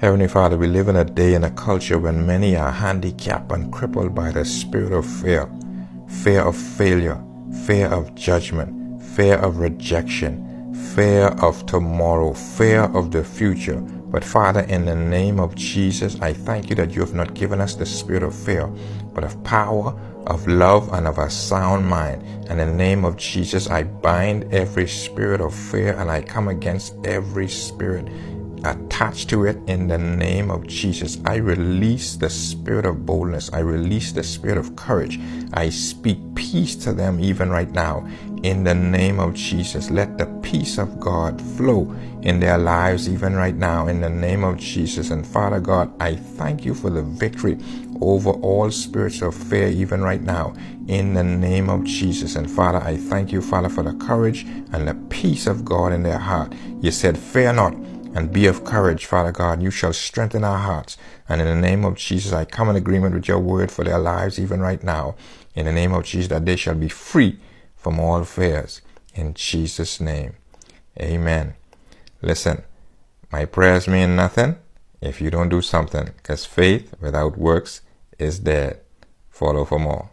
Heavenly Father, we live in a day and a culture when many are handicapped and crippled by the spirit of fear. Fear of failure, fear of judgment, fear of rejection, fear of tomorrow, fear of the future. But Father, in the name of Jesus, I thank you that you have not given us the spirit of fear, but of power, of love, and of a sound mind. And in the name of Jesus, I bind every spirit of fear and I come against every spirit attached to it in the name of Jesus. I release the spirit of boldness. I release the spirit of courage. I speak peace to them even right now in the name of Jesus. Let the peace of God flow in their lives even right now in the name of Jesus. And Father God, I thank you for the victory over all spirits of fear even right now in the name of Jesus. And Father, I thank you, Father, for the courage and the peace of God in their heart. You said, fear not, and be of courage, Father God. You shall strengthen our hearts. And in the name of Jesus, I come in agreement with your word for their lives even right now. In the name of Jesus, that they shall be free from all fears. In Jesus' name, amen. Listen, my prayers mean nothing if you don't do something, because faith without works is dead. Follow for more.